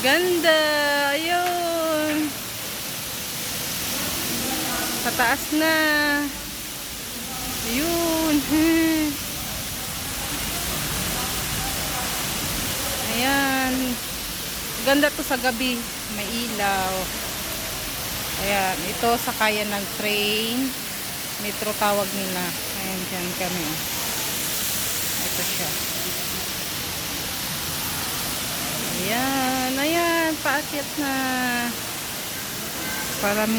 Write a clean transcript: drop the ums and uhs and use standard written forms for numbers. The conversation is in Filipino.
Ganda. Ayun. Pataas na. Ayun. Ayan. Ganda to sa gabi. May ilaw. Ayan. Ito sakayan ng train. Metro tawag nila. Ayan, dyan kami. Ito siya. Ayan. Ayan. Paakyat na. Parang